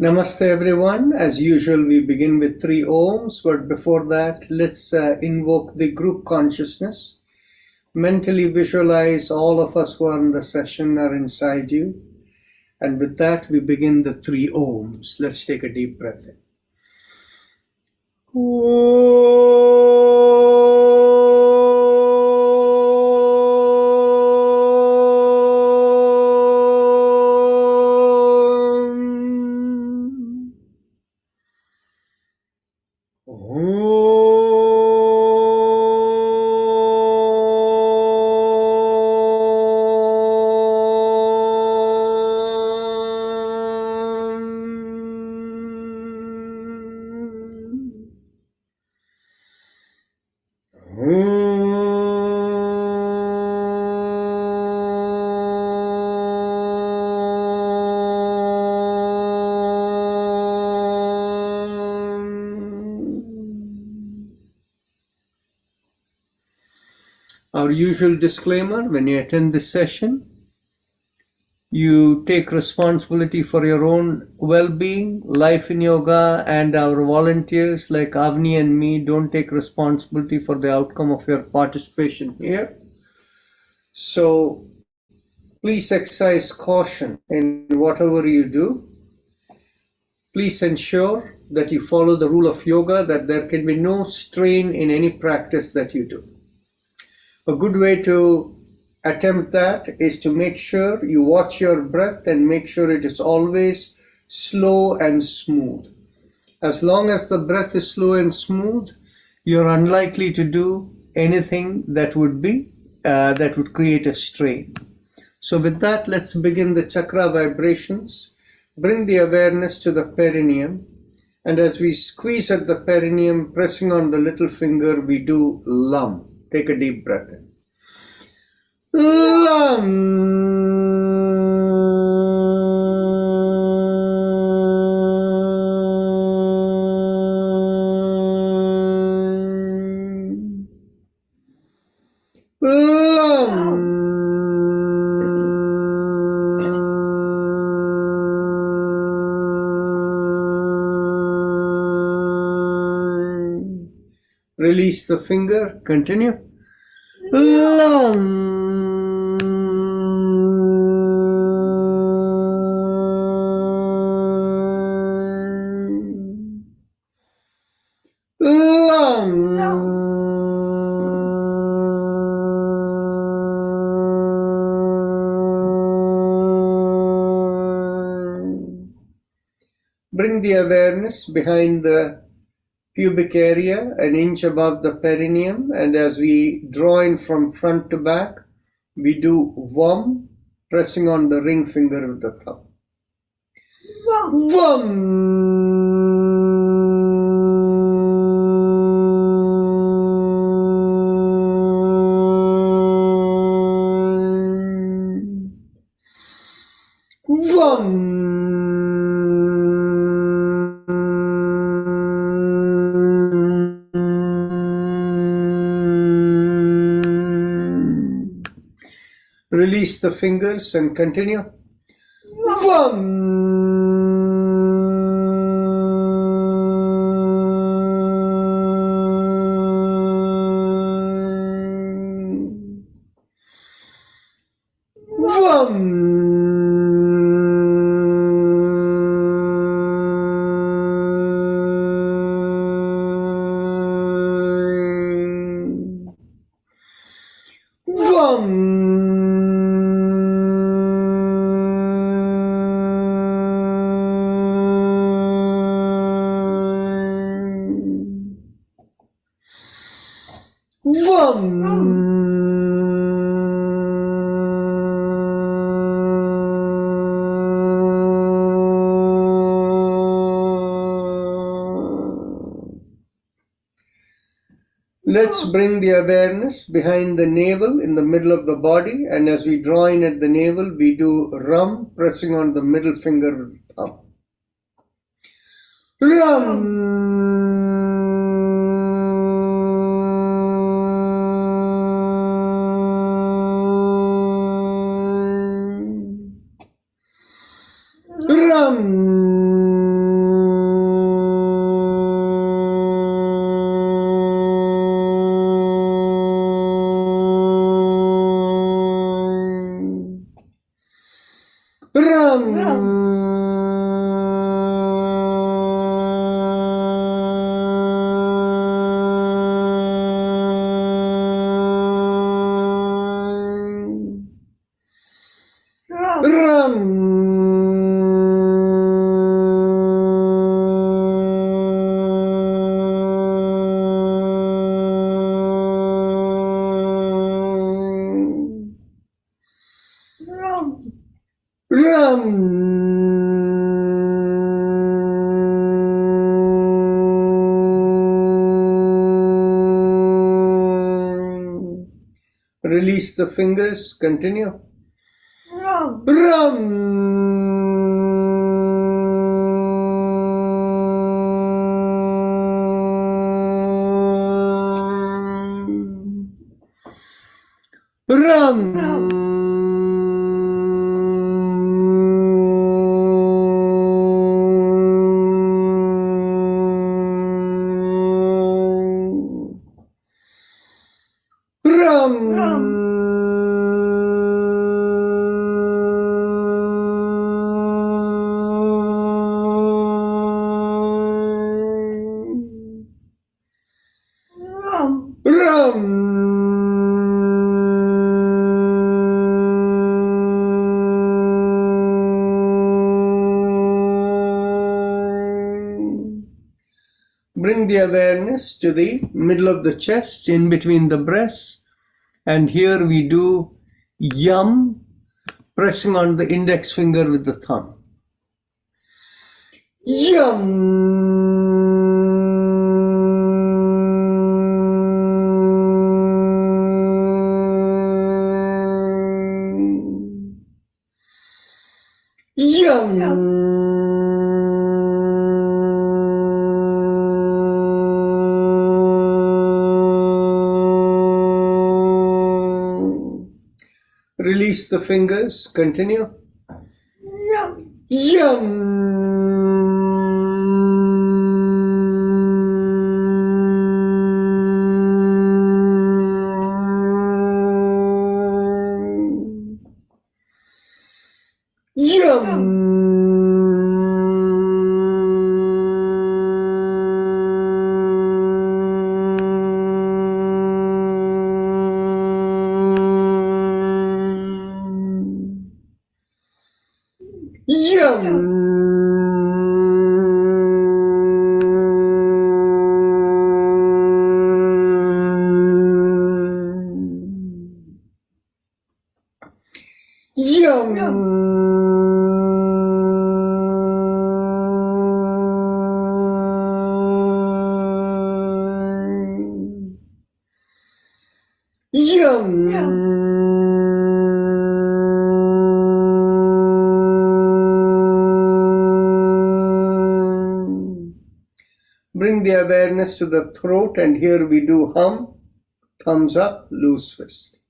Namaste everyone. As usual, we begin with 3 Oms, but before that, let's invoke the group consciousness. Mentally visualize all of us who are in the session are inside you. And with that, we begin the 3 Oms. Let's take a deep breath in. Our usual disclaimer: when you attend this session, you take responsibility for your own well-being. Life in Yoga and our volunteers like Avni and me don't take responsibility for the outcome of your participation here. So please exercise caution in whatever you do. Please ensure that you follow the rule of yoga, that there can be no strain in any practice that you do. A good way to attempt that is to make sure you watch your breath and make sure it is always slow and smooth. As long as the breath is slow and smooth, you're unlikely to do anything that would create a strain. So with that, let's begin the chakra vibrations. Bring the awareness to the perineum, and as we squeeze at the perineum, pressing on the little finger, we do LUM. Take a deep breath in. Release the finger, continue. Bring the awareness behind the pubic area, an inch above the perineum, and as we draw in from front to back, we do VUM, pressing on the ring finger of the thumb. VUM. Release the fingers and continue. Let's bring the awareness behind the navel in the middle of the body, and as we draw in at the navel, we do RUM, pressing on the middle finger of the thumb. RUM. Release the fingers. Continue. Ram. Ram. Ram. Ram. Ram. Ram. Ram. Bring the awareness to the middle of the chest, in between the breasts. And here we do yum, pressing on the index finger with the thumb. Yum. Yum. Release the fingers. Continue. Yum. Yum. Yum. Yum. Bring the awareness to the throat, and here we do hum, thumbs up, loose fist.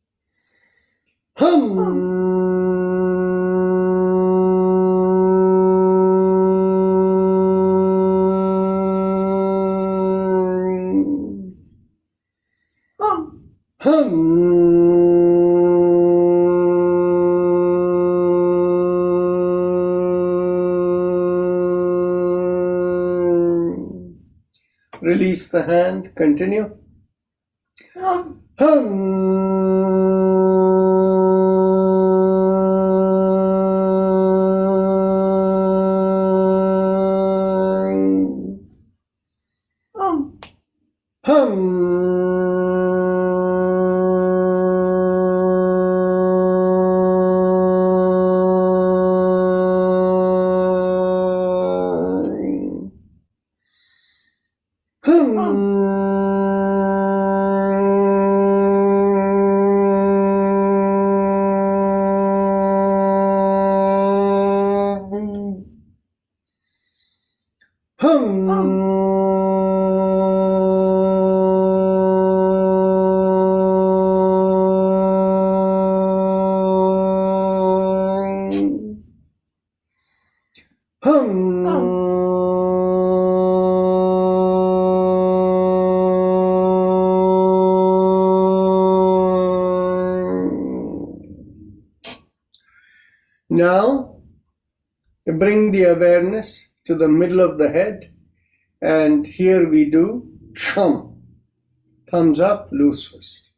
Release the hand. Continue. Now, bring the awareness to the middle of the head, and here we do chum, thumbs up, loose fist.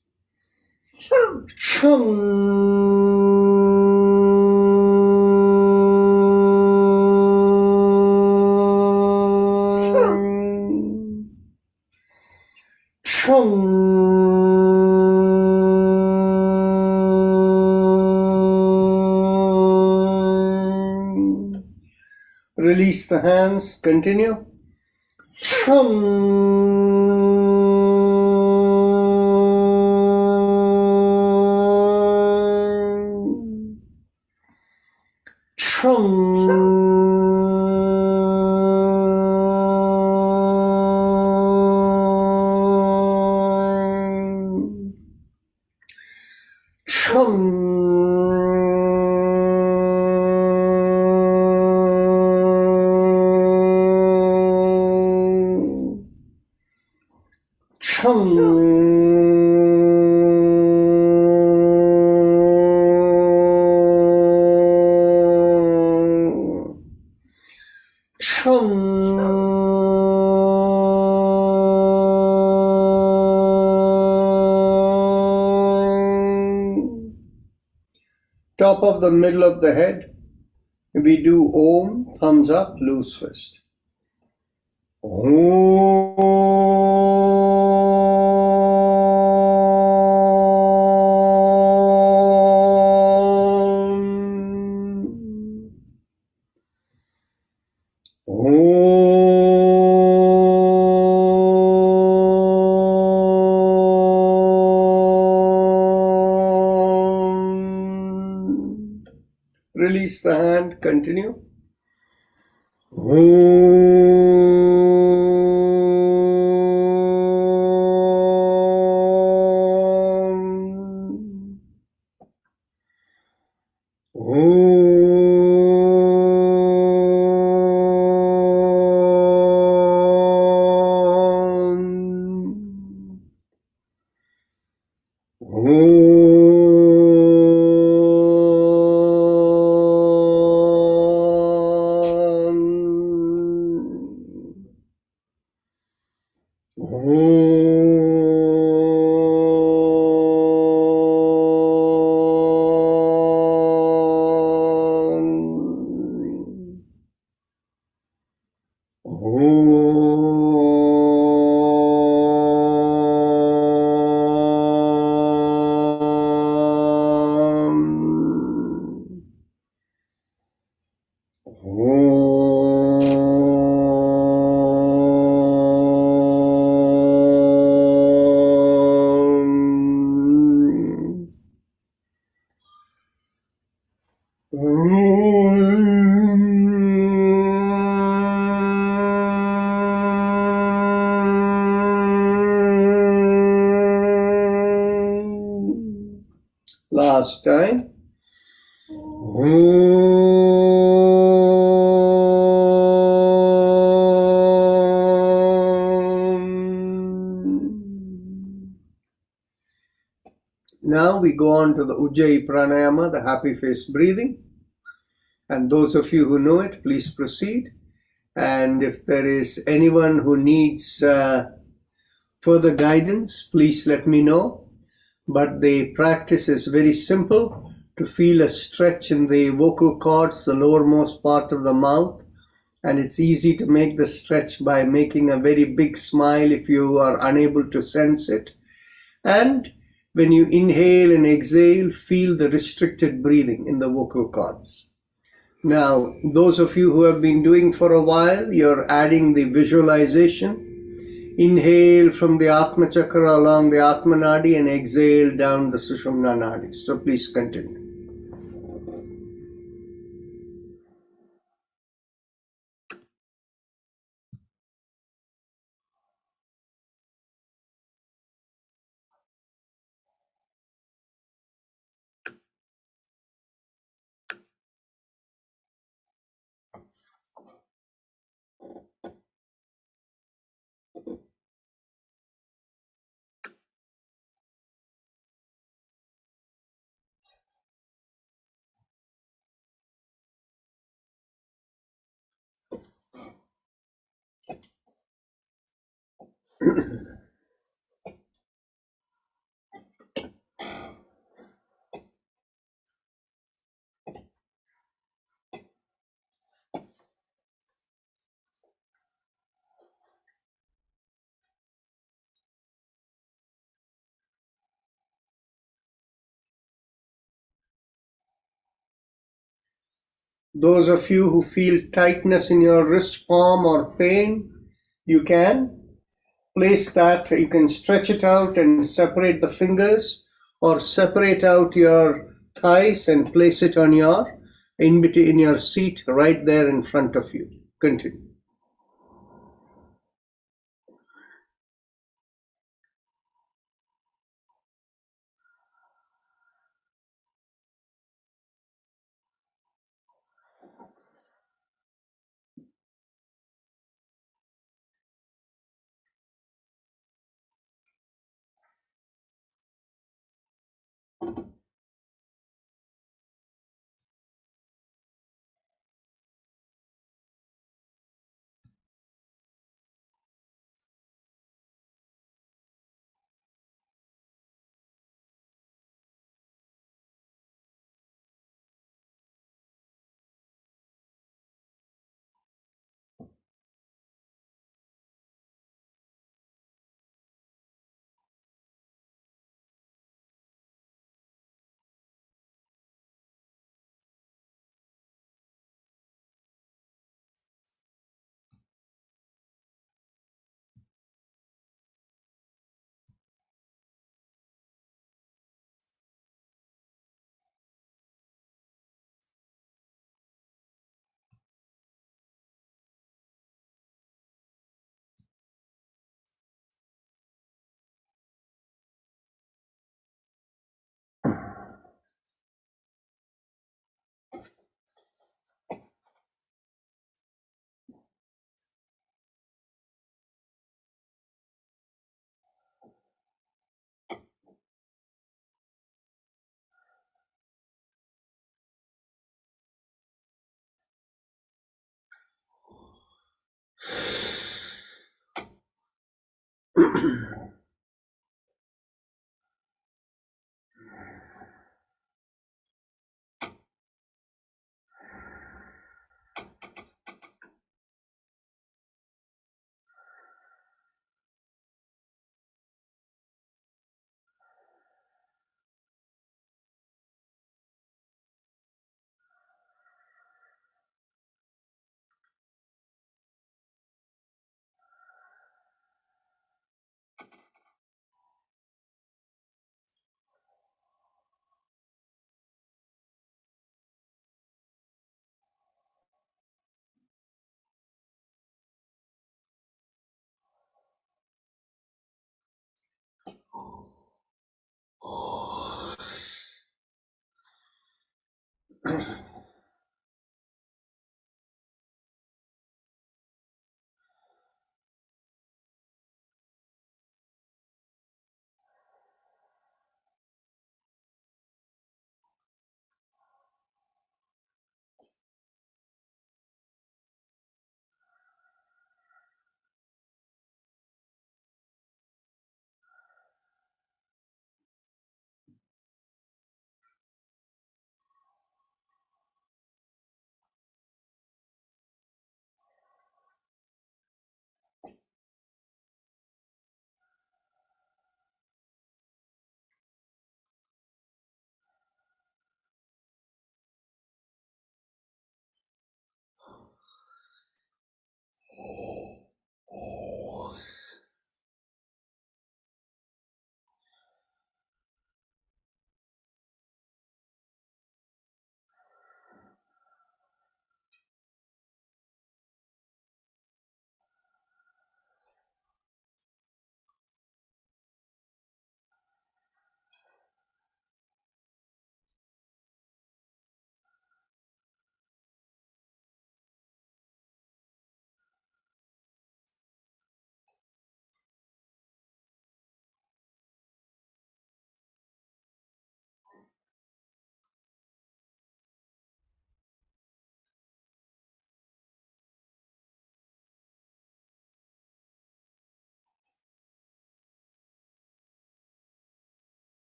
Release the hands. Continue. Top of the middle of the head, we do Om, thumbs up, loose fist. Release the hand, continue. Last time. Now we go on to the Ujjayi Pranayama, the happy face breathing. And those of you who know it, please proceed. And if there is anyone who needs further guidance, please let me know. But the practice is very simple: to feel a stretch in the vocal cords, the lowermost part of the mouth. And it's easy to make the stretch by making a very big smile if you are unable to sense it. And when you inhale and exhale, feel the restricted breathing in the vocal cords. Now, those of you who have been doing for a while, you're adding the visualization. Inhale from the Atma Chakra along the Atma Nadi and exhale down the Sushumna Nadi. So please continue. Those of you who feel tightness in your wrist palm or pain, you can place that, you can stretch it out and separate the fingers, or separate out your thighs and place it on your in your seat right there in front of you. Continue.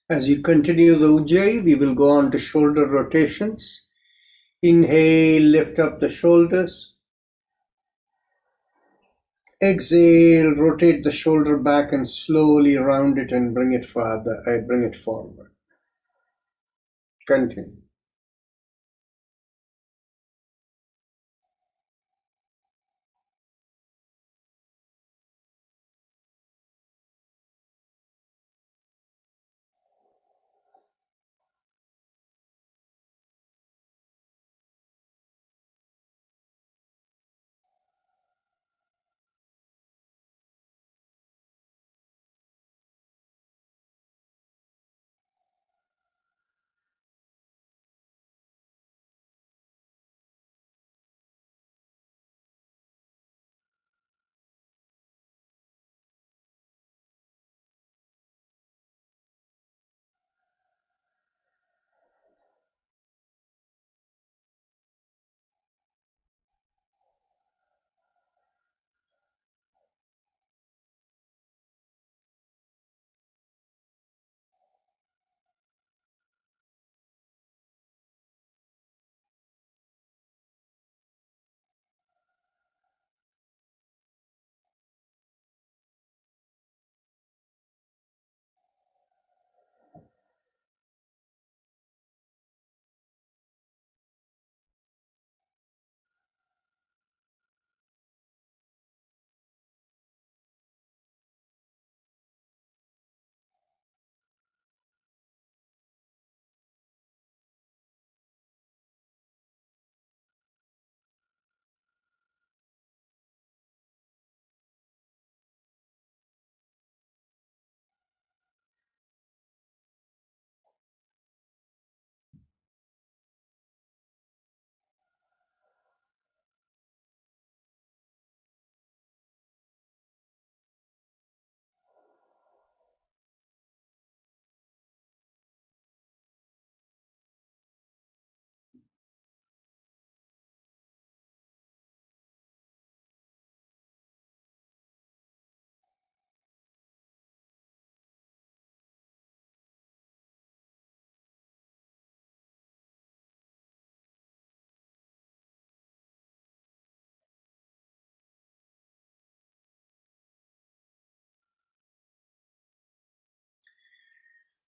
As you continue the Ujjayi, we will go on to shoulder rotations. Inhale, lift up the shoulders. Exhale, rotate the shoulder back and slowly round it and bring it farther. Bring it forward. Continue.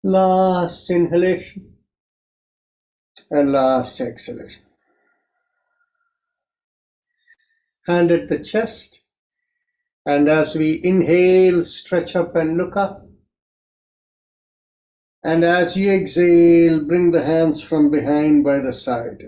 Last inhalation and last exhalation. Hand at the chest. And as we inhale, stretch up and look up. And as you exhale, bring the hands from behind by the side.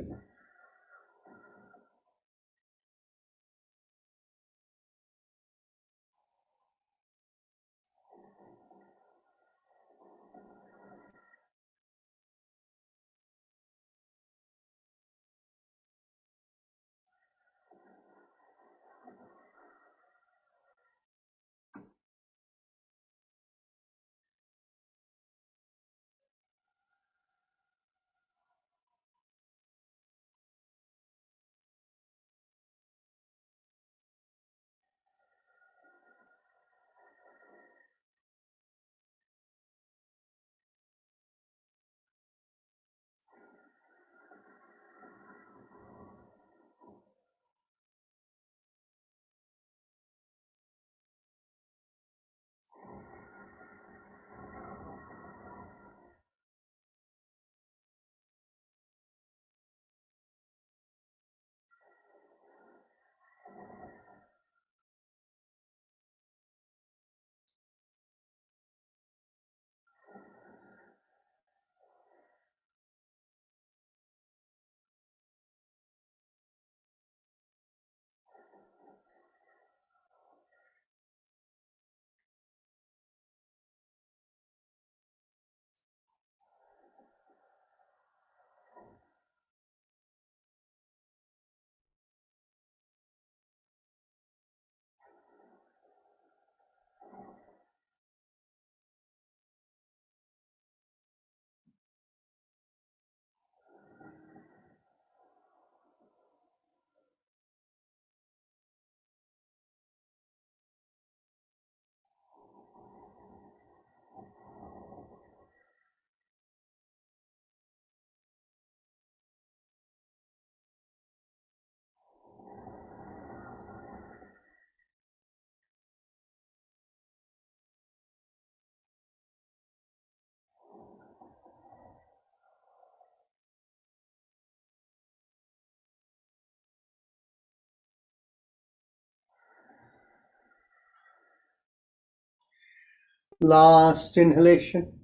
Last inhalation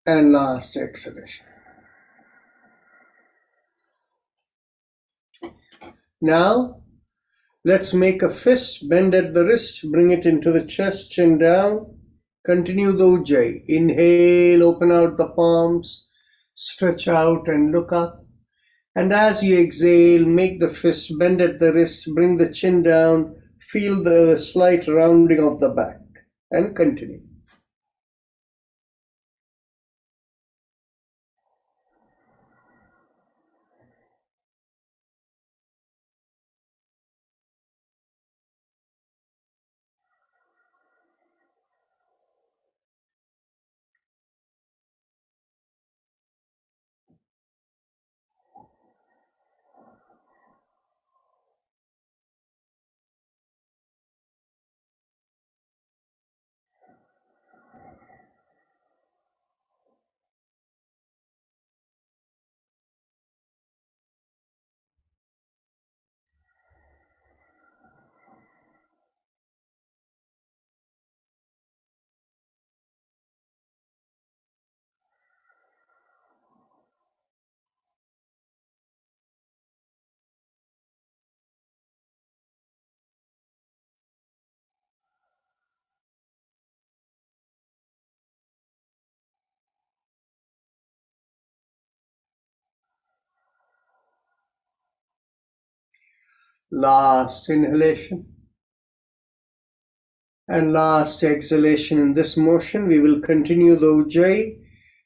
and last exhalation. Now, let's make a fist, bend at the wrist, bring it into the chest, chin down. Continue the Ujjayi. Inhale, open out the palms, stretch out and look up. And as you exhale, make the fist, bend at the wrist, bring the chin down, feel the slight rounding of the back, and continue. Last inhalation and last exhalation. In this motion, we will continue the Ujjayi,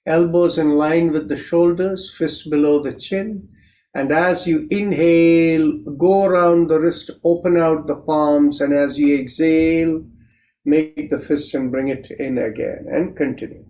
elbows in line with the shoulders, fists below the chin. And as you inhale, go around the wrist, open out the palms, and as you exhale, make the fist and bring it in again, and continue.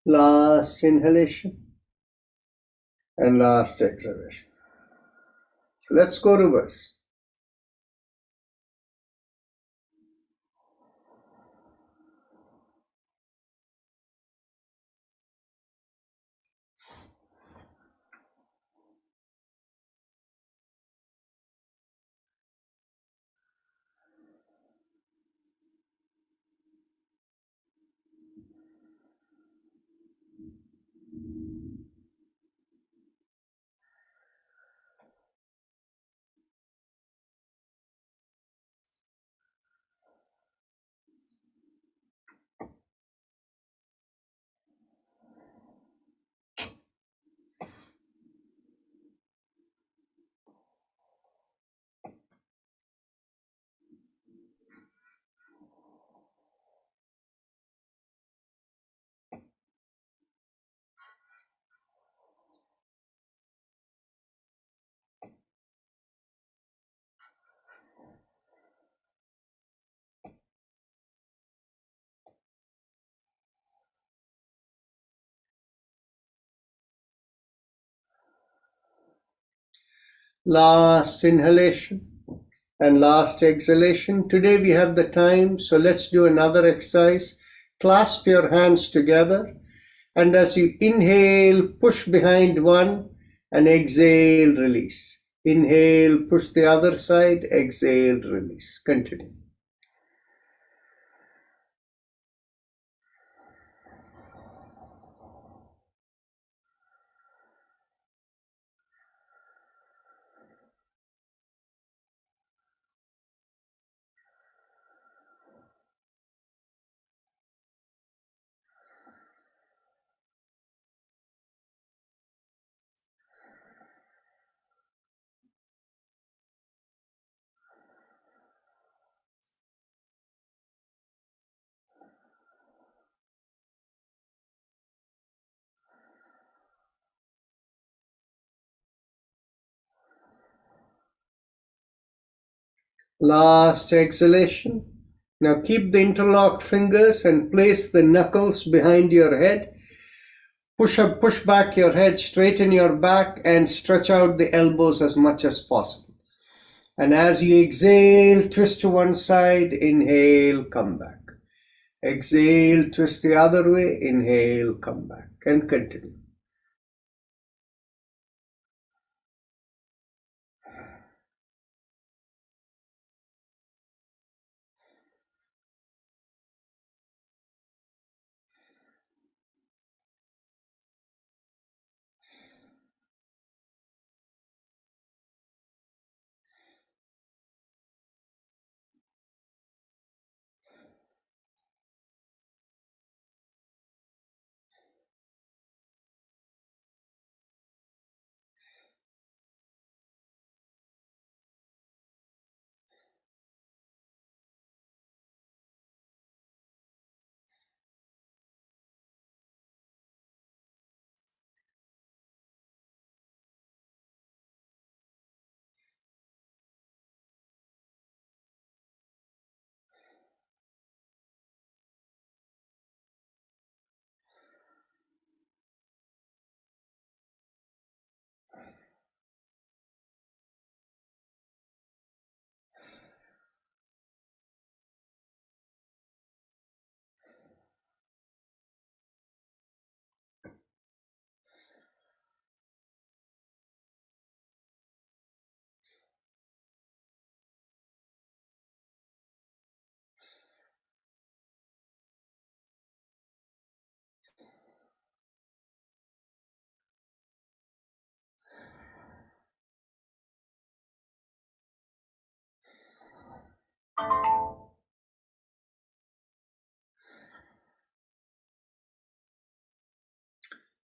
Last inhalation and last exhalation. Let's go reverse. Last inhalation and last exhalation. Today we have the time, so let's do another exercise. Clasp your hands together, and as you inhale, push behind one, and exhale, release. Inhale, push the other side, exhale, release. Continue. Last exhalation. Now keep the interlocked fingers and place the knuckles behind your head. Push up, push back your head, straighten your back, and stretch out the elbows as much as possible. And as you exhale, twist to one side, inhale, come back. Exhale, twist the other way, inhale, come back, and continue.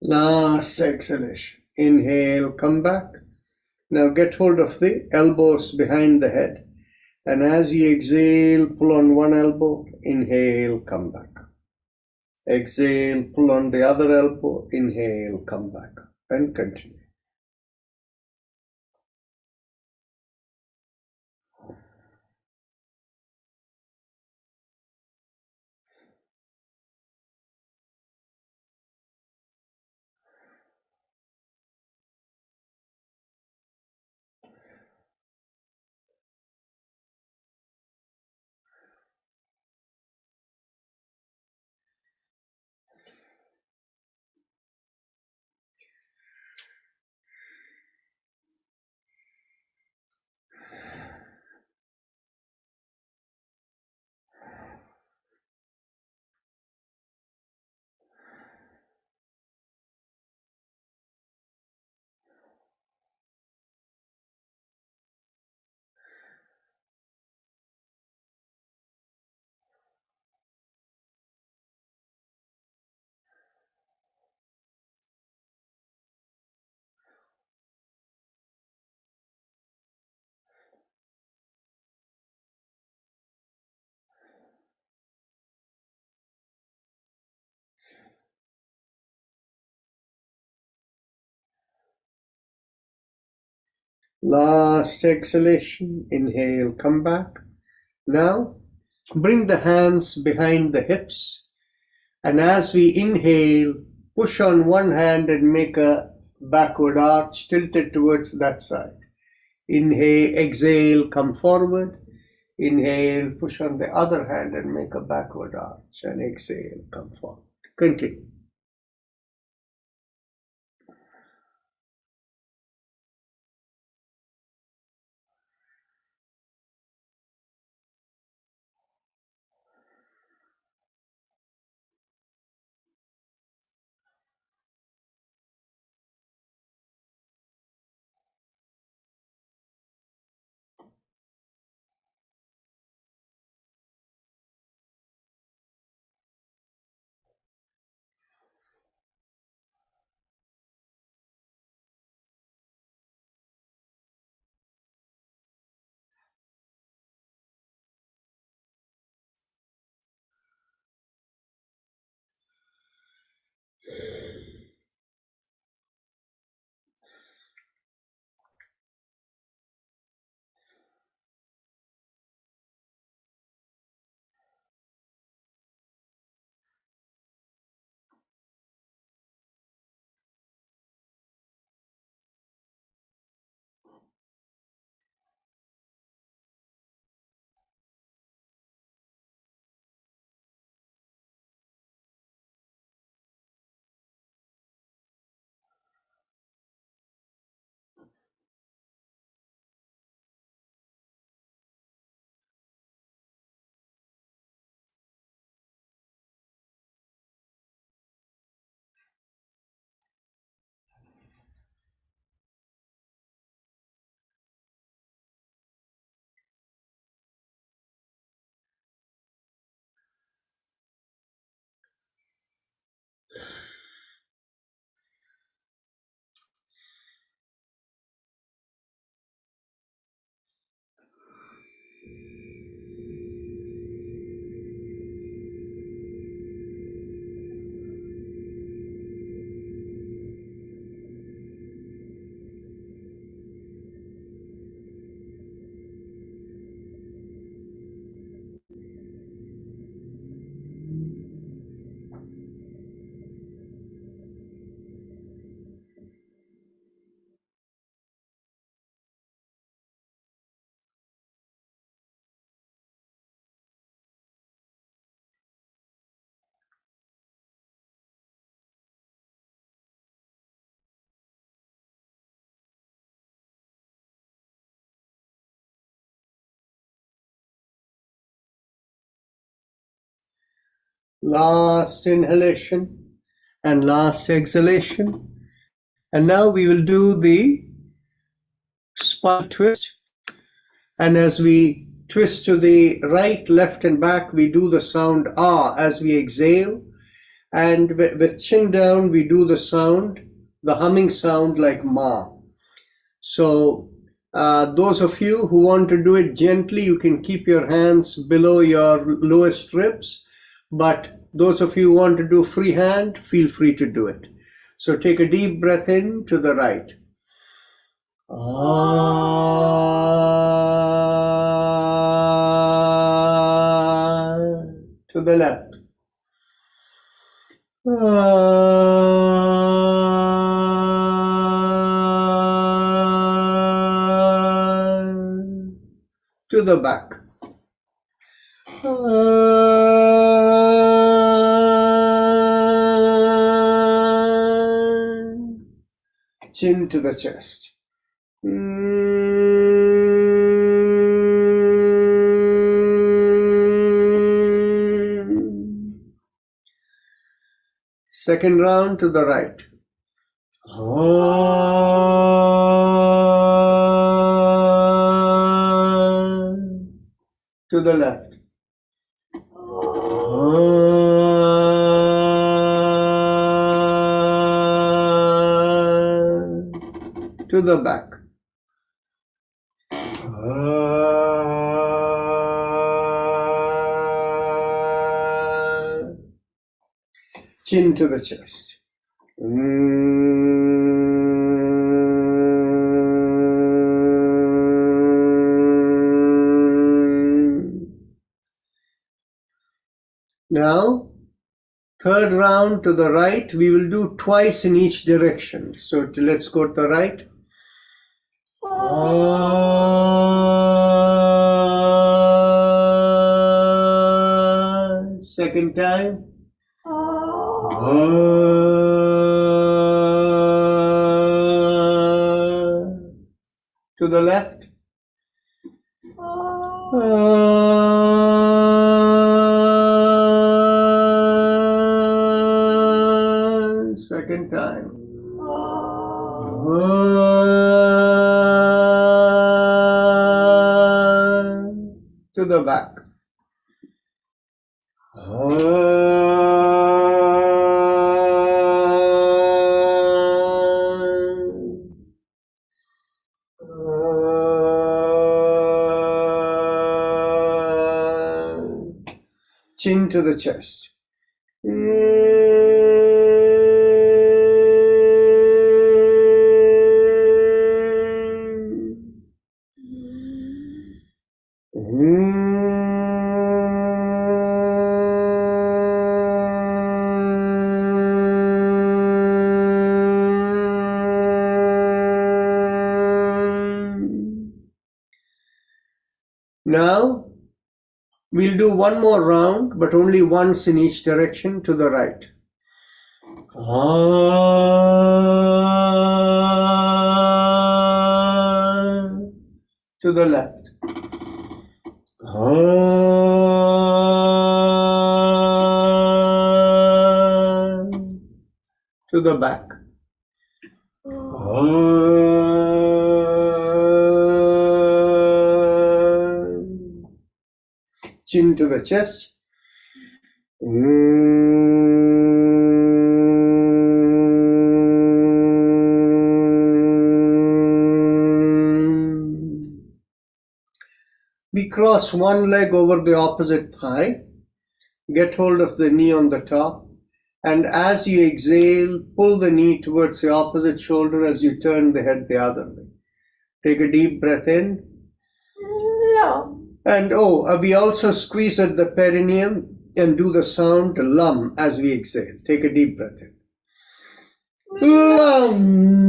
Last exhalation. Inhale, come back. Now get hold of the elbows behind the head. And as you exhale, pull on one elbow, inhale, come back. Exhale, pull on the other elbow, inhale, come back, and continue. Last exhalation, inhale, come back. Now, bring the hands behind the hips. And as we inhale, push on one hand and make a backward arch tilted towards that side. Inhale, exhale, come forward. Inhale, push on the other hand and make a backward arch. And exhale, come forward. Continue. Last inhalation and last exhalation. And now we will do the spine twist. And as we twist to the right, left, and back, we do the sound ah as we exhale. And with chin down, we do the sound, the humming sound like ma. So those of you who want to do it gently, you can keep your hands below your lowest ribs. But those of you who want to do freehand, feel free to do it. So take a deep breath in to the right. Ah, to the left. Ah, to the back. Chin to the chest. Second round to the right. To the left. To the back. Chin to the chest. Now, third round to the right, we will do twice in each direction. So let's go to the right. Second time. To the left. Second time. To the back. Chin to the chest. Now, we'll do one more round, but only once in each direction to the right. To the left. To the back. Chin to the chest. We cross one leg over the opposite thigh. Get hold of the knee on the top. And as you exhale, pull the knee towards the opposite shoulder as you turn the head the other way. Take a deep breath in. And we also squeeze at the perineum and do the sound lum as we exhale. Take a deep breath in. Lum.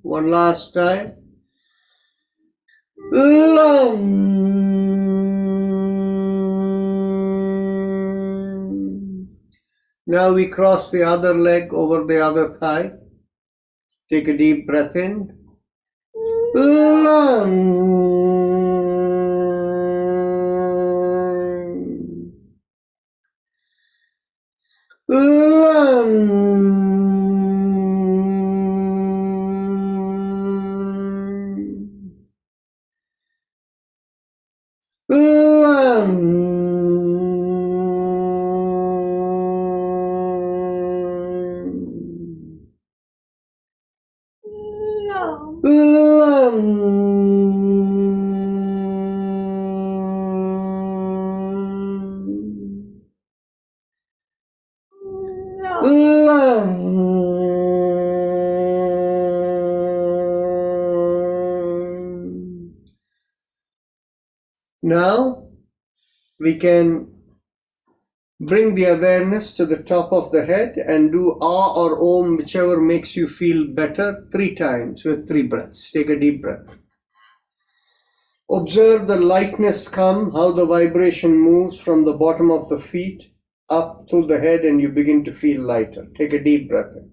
One last time. Now we cross the other leg over the other thigh. Take a deep breath in. Now we can bring the awareness to the top of the head and do Ah or Om, whichever makes you feel better, 3 times with 3 breaths. Take a deep breath. Observe the lightness come, how the vibration moves from the bottom of the feet up to the head and you begin to feel lighter. Take a deep breath in.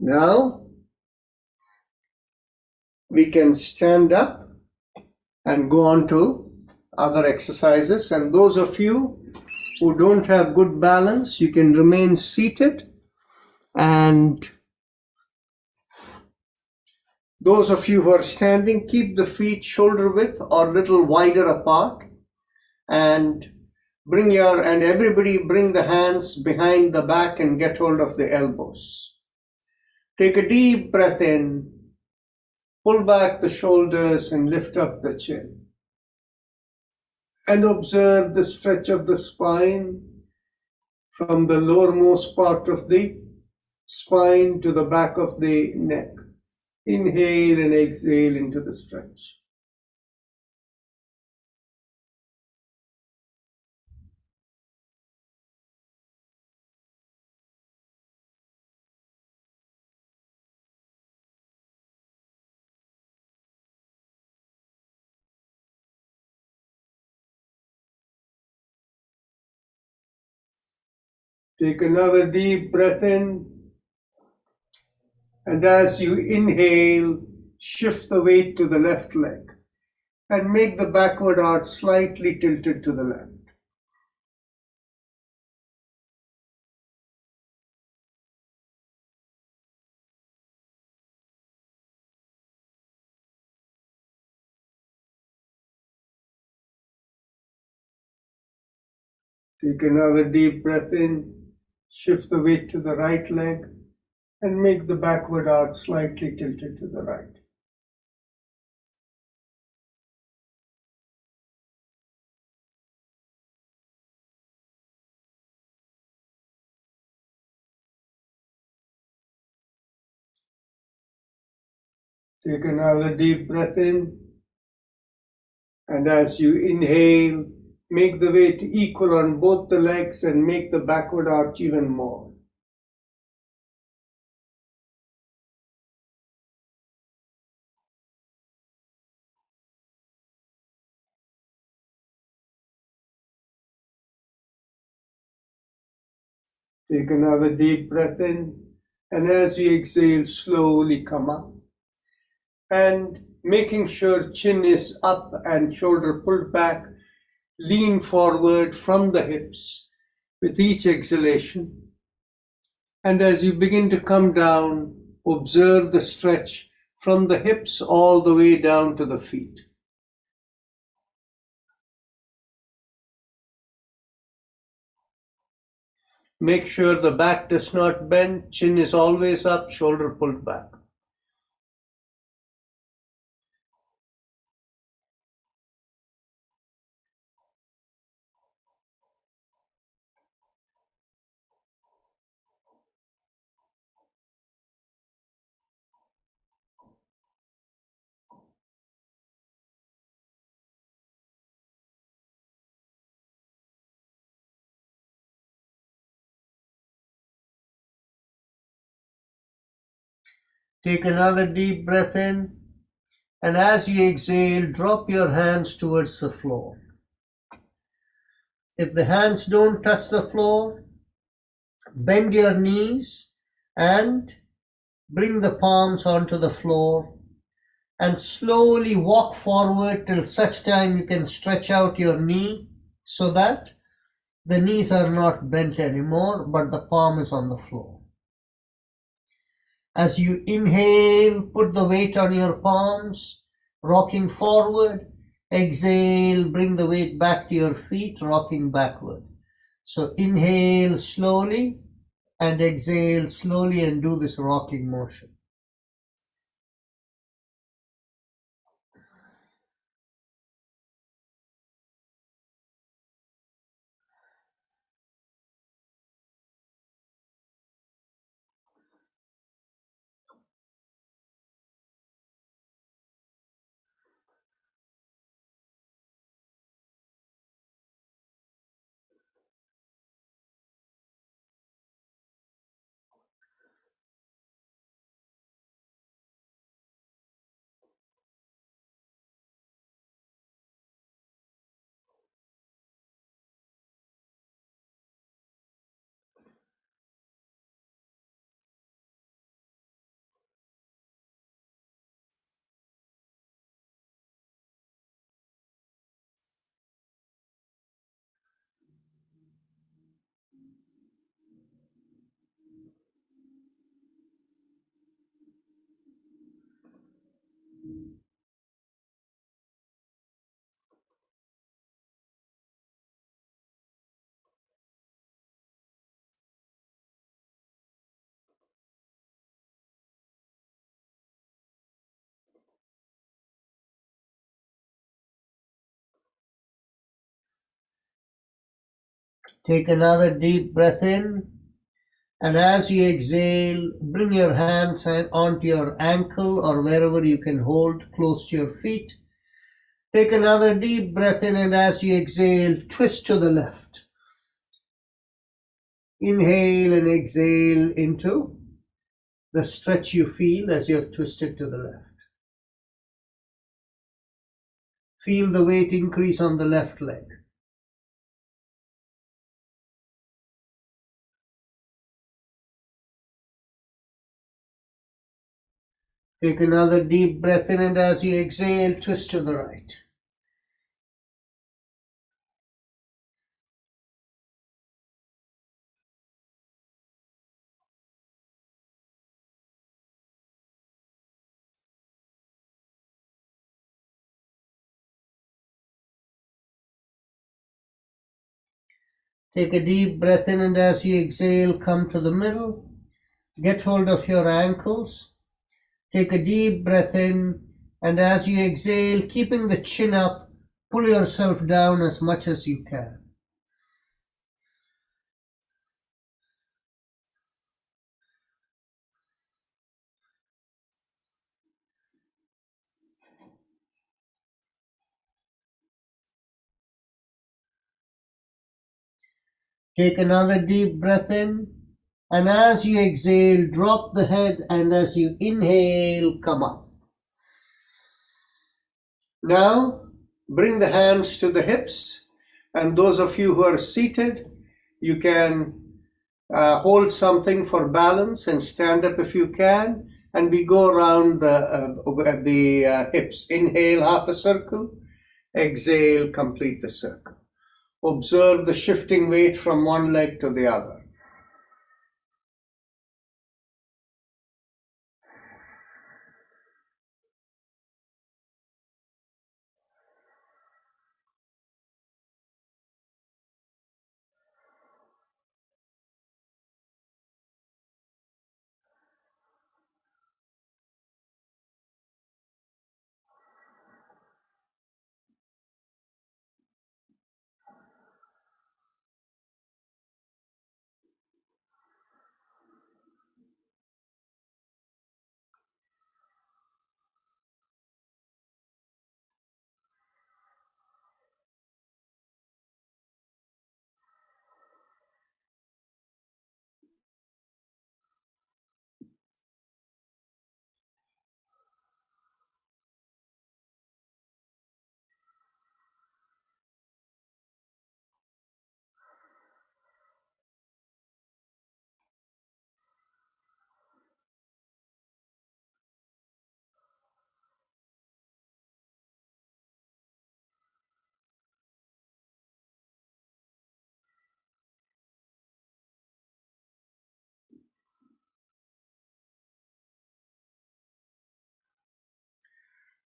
Now we can stand up and go on to other exercises. And those of you who don't have good balance, you can remain seated. And those of you who are standing, keep the feet shoulder width or little wider apart. And everybody bring the hands behind the back and get hold of the elbows. Take a deep breath in, pull back the shoulders and lift up the chin. And observe the stretch of the spine from the lowermost part of the spine to the back of the neck. Inhale and exhale into the stretch. Take another deep breath in, and as you inhale, shift the weight to the left leg and make the backward arch slightly tilted to the left. Take another deep breath in, shift the weight to the right leg and make the backward arch slightly tilted to the right. Take another deep breath in, and as you inhale, make the weight equal on both the legs and make the backward arch even more. Take another deep breath in, and as you exhale, slowly come up. And making sure chin is up and shoulder pulled back, lean forward from the hips with each exhalation. And as you begin to come down, observe the stretch from the hips all the way down to the feet. Make sure the back does not bend, chin is always up, shoulder pulled back. Take another deep breath in, and as you exhale, drop your hands towards the floor. If the hands don't touch the floor, bend your knees and bring the palms onto the floor and slowly walk forward till such time you can stretch out your knee so that the knees are not bent anymore, but the palm is on the floor. As you inhale, put the weight on your palms, rocking forward. Exhale, bring the weight back to your feet, rocking backward. So inhale slowly and exhale slowly and do this rocking motion. Take another deep breath in. And as you exhale, bring your hands onto your ankle or wherever you can hold close to your feet. Take another deep breath in, and as you exhale, twist to the left. Inhale and exhale into the stretch you feel as you have twisted to the left. Feel the weight increase on the left leg. Take another deep breath in, and as you exhale, twist to the right. Take a deep breath in, and as you exhale, come to the middle. Get hold of your ankles. Take a deep breath in, and as you exhale, keeping the chin up, pull yourself down as much as you can. Take another deep breath in, and as you exhale, drop the head, and as you inhale, come up. Now, bring the hands to the hips, and those of you who are seated, you can hold something for balance and stand up if you can, and we go around the hips. Inhale, half a circle. Exhale, complete the circle. Observe the shifting weight from one leg to the other.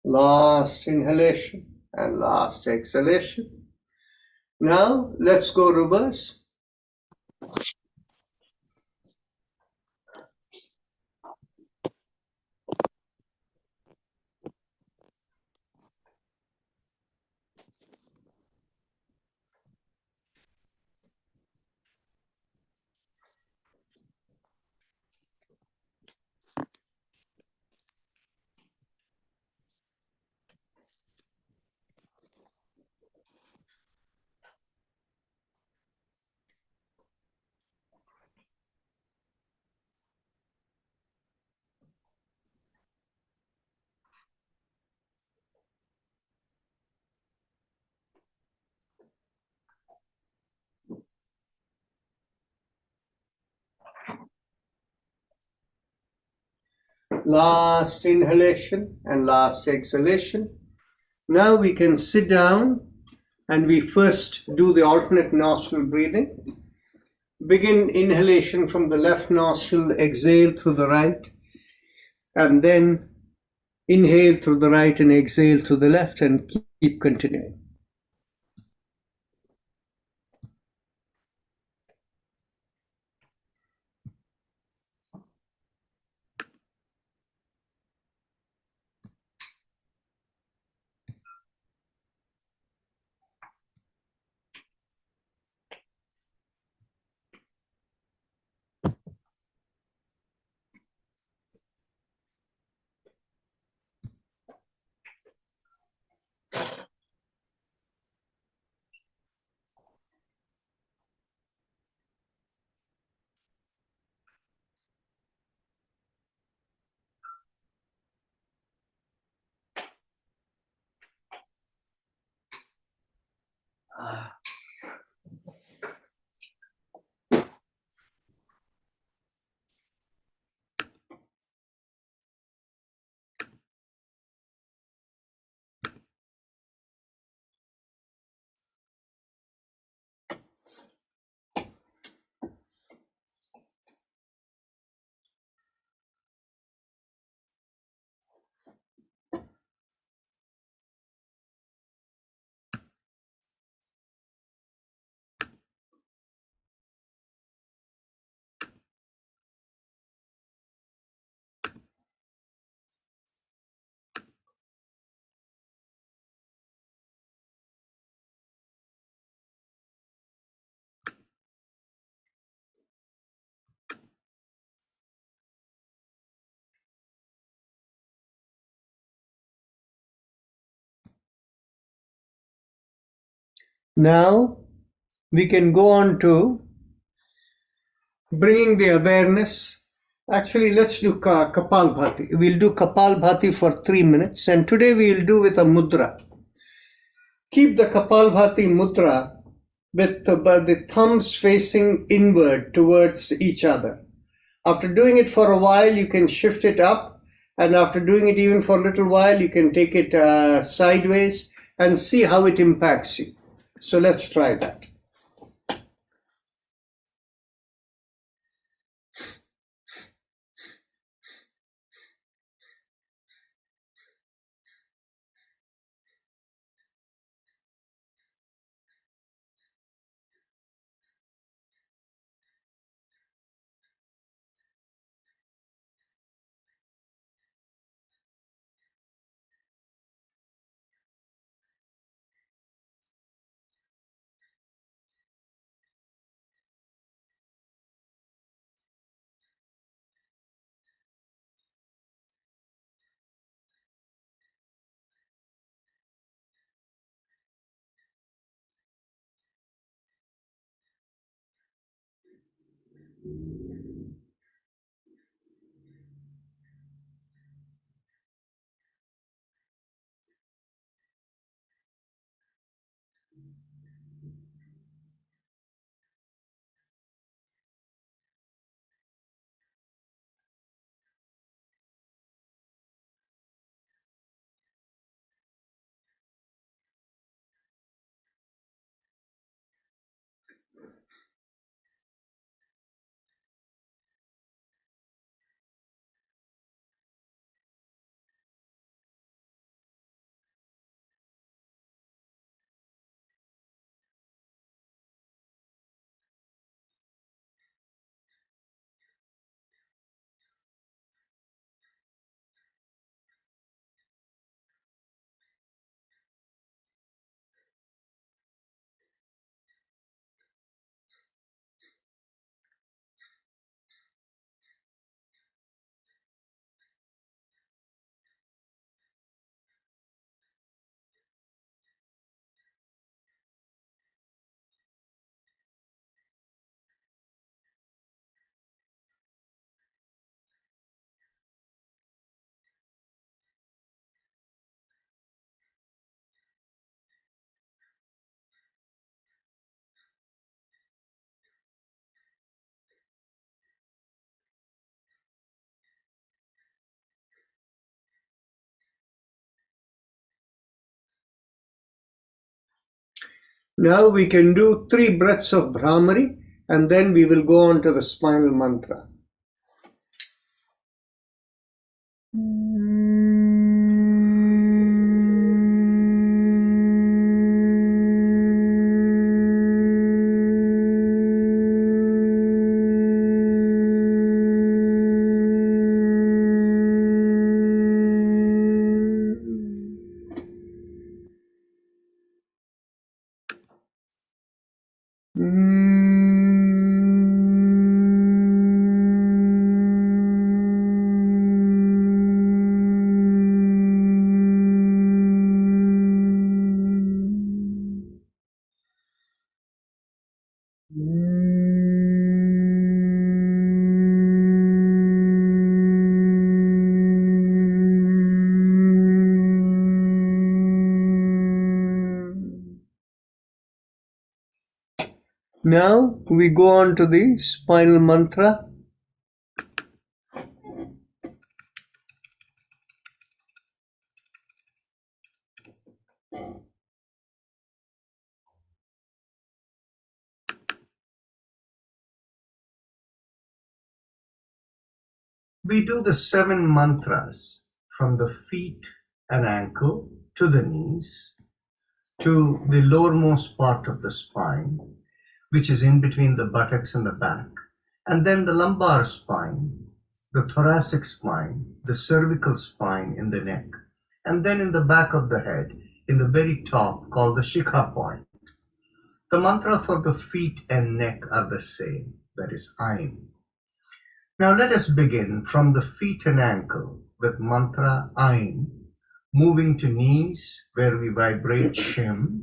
Last inhalation and last exhalation. Now let's go reverse. Last inhalation and last exhalation. Now we can sit down, and we first do the alternate nostril breathing. Begin inhalation from the left nostril, exhale through the right, and then inhale through the right and exhale through the left, and keep continuing. Now we can go on to bringing the awareness. Actually, let's do Kapalbhati. We'll do Kapalbhati for 3 minutes, and today we'll do with a mudra. Keep the Kapalbhati mudra with the thumbs facing inward towards each other. After doing it for a while, you can shift it up, and after doing it even for a little while, you can take it sideways and see how it impacts you. So let's try that. Now we can do 3 breaths of Brahmari, and then we will go on to the spinal mantra. Now we go on to the spinal mantra. We do the 7 mantras from the feet and ankle to the knees to the lowermost part of the spine, which is in between the buttocks and the back, and then the lumbar spine, the thoracic spine, the cervical spine in the neck, and then in the back of the head, in the very top, called the Shikha point. The mantra for the feet and neck are the same, that is Aim. Now let us begin from the feet and ankle with mantra Aim, moving to knees where we vibrate Shim,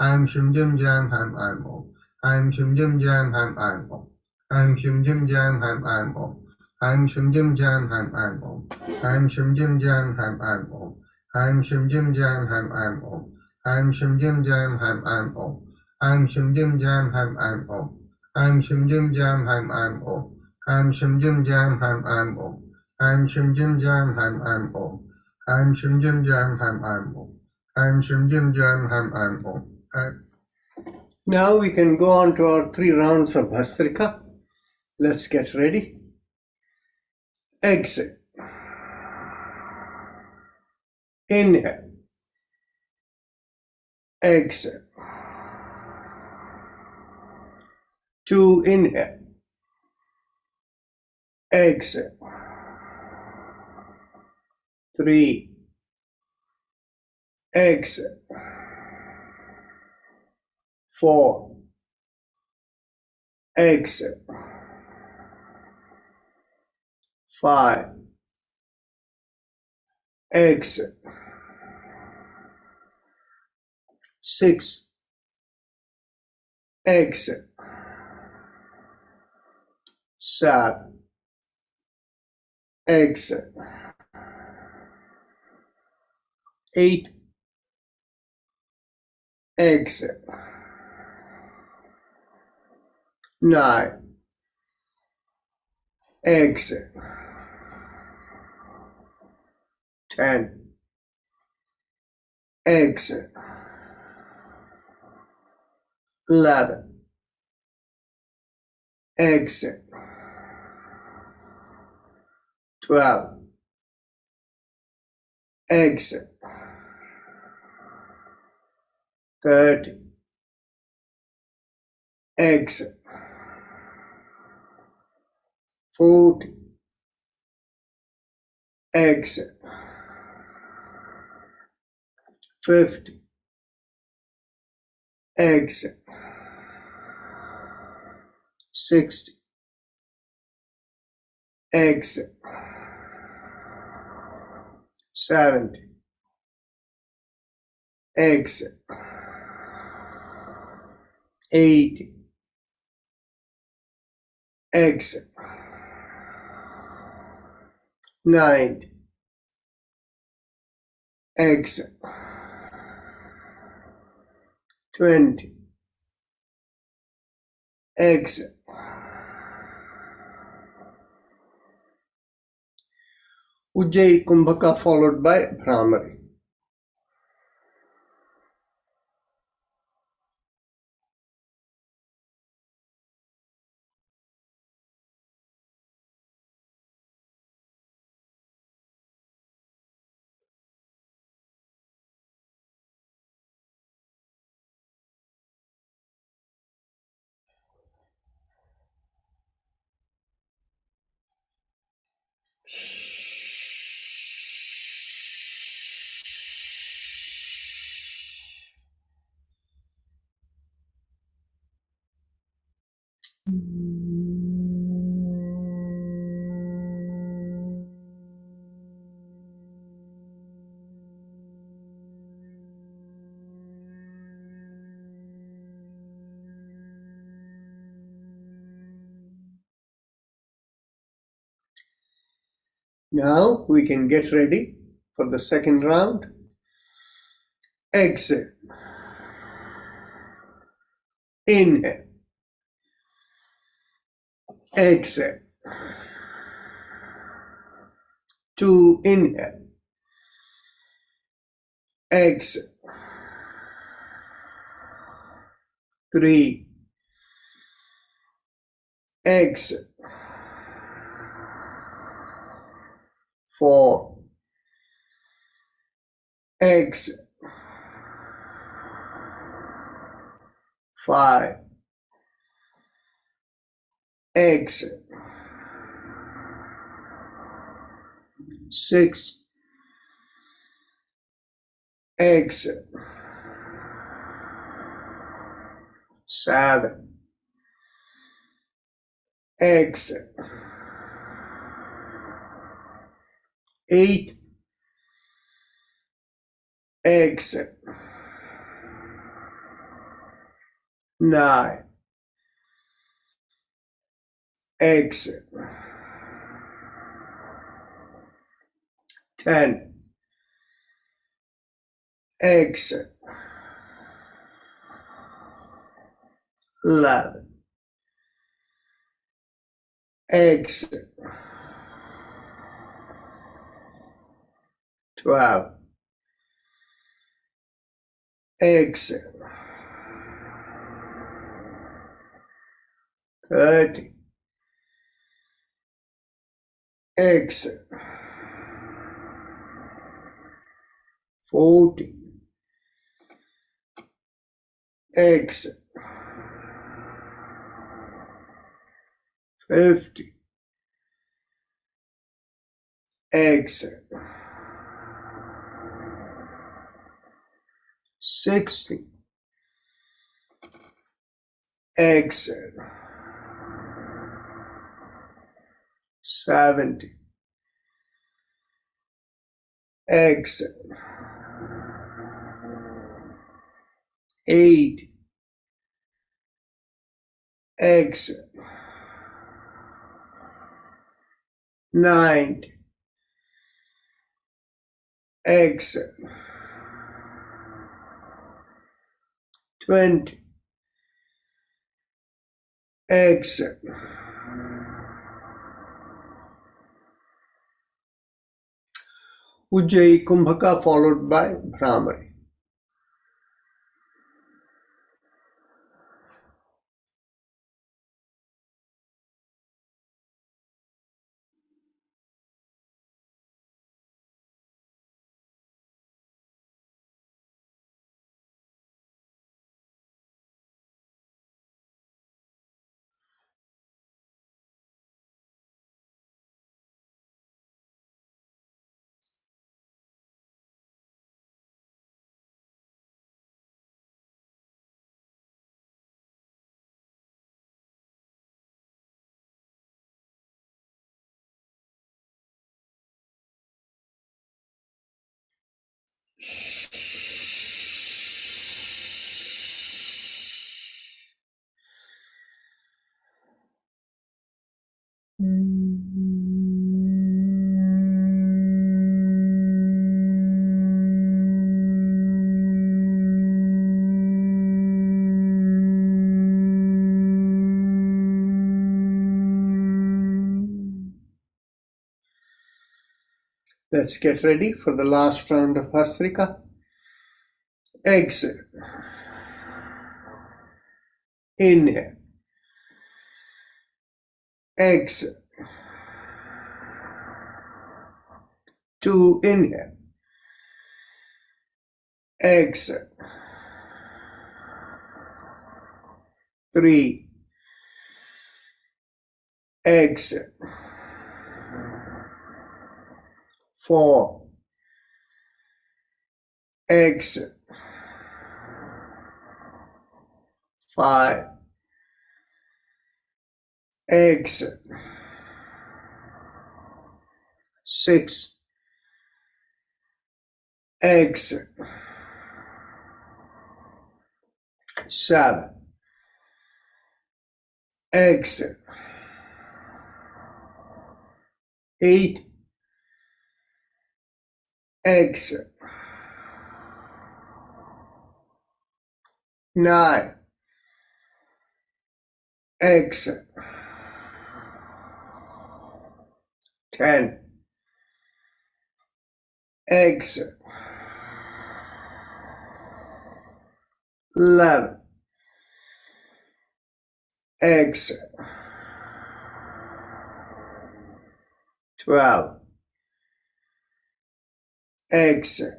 I'm Shim Jim Jam Ham I'm Om. I'm Shim Jim Jam Ham I'm Om. I'm Shim Jim Jam Ham I'm Om. I'm Shim Jim Jam Ham I'm Om. I'm Shim Jim Jam Ham I'm Om. I'm Shim Jim Jam Ham I'm Om. I'm Shim Jim Jam Ham I'm Om. I'm Shim Jim Jam Ham I'm Om. I'm Shim Jim Jam Ham I'm Om. I'm Shim Jim Jam Ham I'm Om. I'm Shim Jim Jam Ham I'm Om. I'm Shim Jim Jam Ham I'm Om. I'm Shim Jim Jam Ham I'm Om. Now we can go on to our 3 rounds of Bhastrika. Let's get ready. Exit. Inhale. Exit. 2 inhale. Exit. 3. Exit. 4. Exit. 5. Exit. 6. Exit. 7. Exit. 8. Exit. 9. Exit. 10. Exit. 11. Exit. 12. Exit. 13. Exit. 14. Exit. 15. Exit. 60. Exit. 70. Exit. 80. Exit. 90. Exit. 20. Exit. Ujjayi Kumbhaka followed by Bhramari. Now we can get ready for the second round. Exit. Inhale. Exit. 2 inhale. Exit. 3. Exit. 4. Exit. 5. Exit. 6. Exit. 7. Exit. 8. Exit. 9. Exit. 10. Exit. 11. Exit. 12. Exit. 30. Exit. 40. Exit. 50. Exit. 60. Exit. 70. Exit. 80. Exit. 90. Exit. 20. Exit. Ujjayi Kumbhaka followed by Bhramari. Let's get ready for the last round of Bhastrika. Exit. Inhale. Exit. 2. Inhale. Exit. 3. Exit. 4. Exit. 5. Exit. 6. Exit. 7. Exit. 8. Exit. 9. Exit. 10. Exit. 11. Exit. 12. Exit.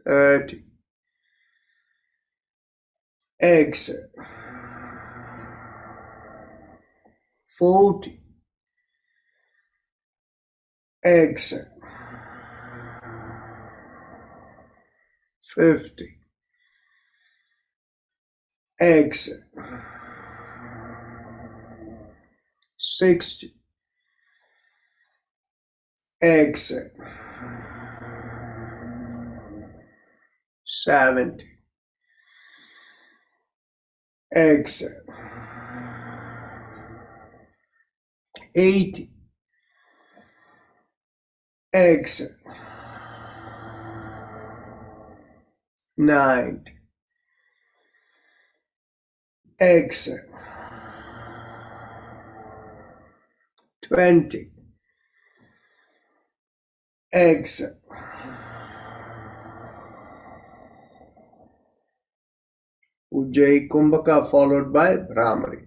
30. Exit. 40. Exit. 50. Exit. 60. Exit. 70. exhale. 80, exhale. 90, exhale. 20, exhale. Ujjayi Kumbhaka followed by Brahmari.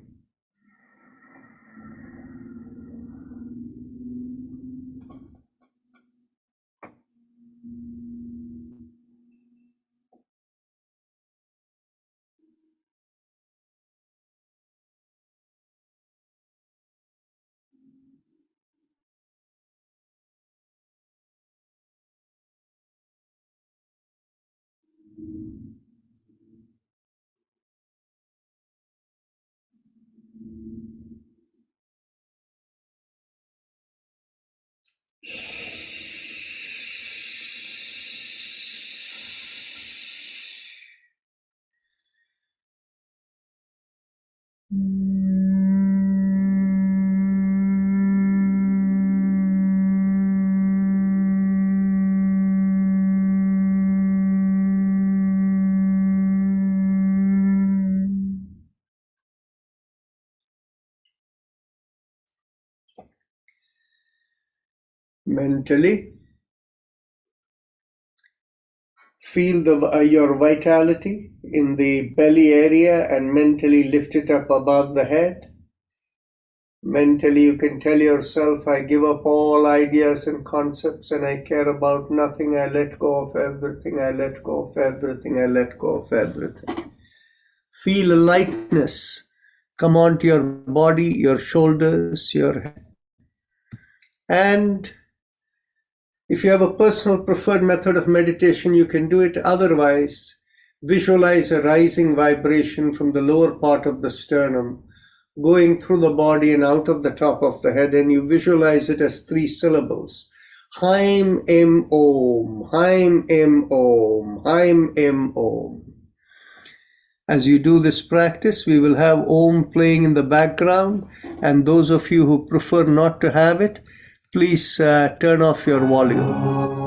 Mentally, feel your vitality in the belly area and mentally lift it up above the head. Mentally, you can tell yourself, I give up all ideas and concepts and I care about nothing. I let go of everything. I let go of everything. I let go of everything. Feel a lightness come onto your body, your shoulders, your head. And if you have a personal preferred method of meditation, you can do it. Otherwise, visualize a rising vibration from the lower part of the sternum, going through the body and out of the top of the head, and you visualize it as 3 syllables. Haim Em Om, Haim Em Om, Haim Em Om. As you do this practice, we will have Om playing in the background, and those of you who prefer not to have it, please turn off your volume.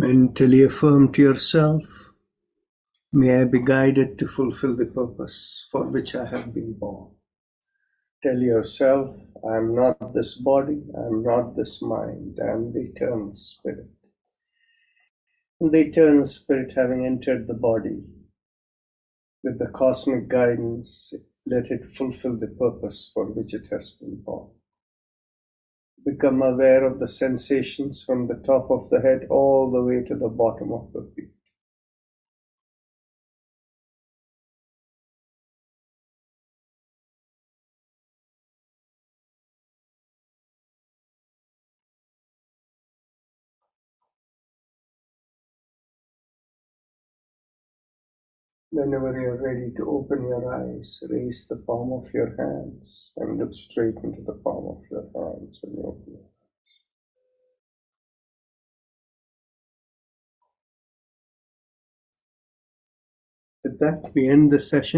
Mentally affirm to yourself, may I be guided to fulfill the purpose for which I have been born. Tell yourself, I am not this body, I am not this mind, I am the eternal spirit. And the eternal spirit having entered the body, with the cosmic guidance, let it fulfill the purpose for which it has been born. Become aware of the sensations from the top of the head all the way to the bottom of the feet. Whenever you are ready to open your eyes, raise the palm of your hands and look straight into the palm of your hands when you open your eyes. With that, we end the session.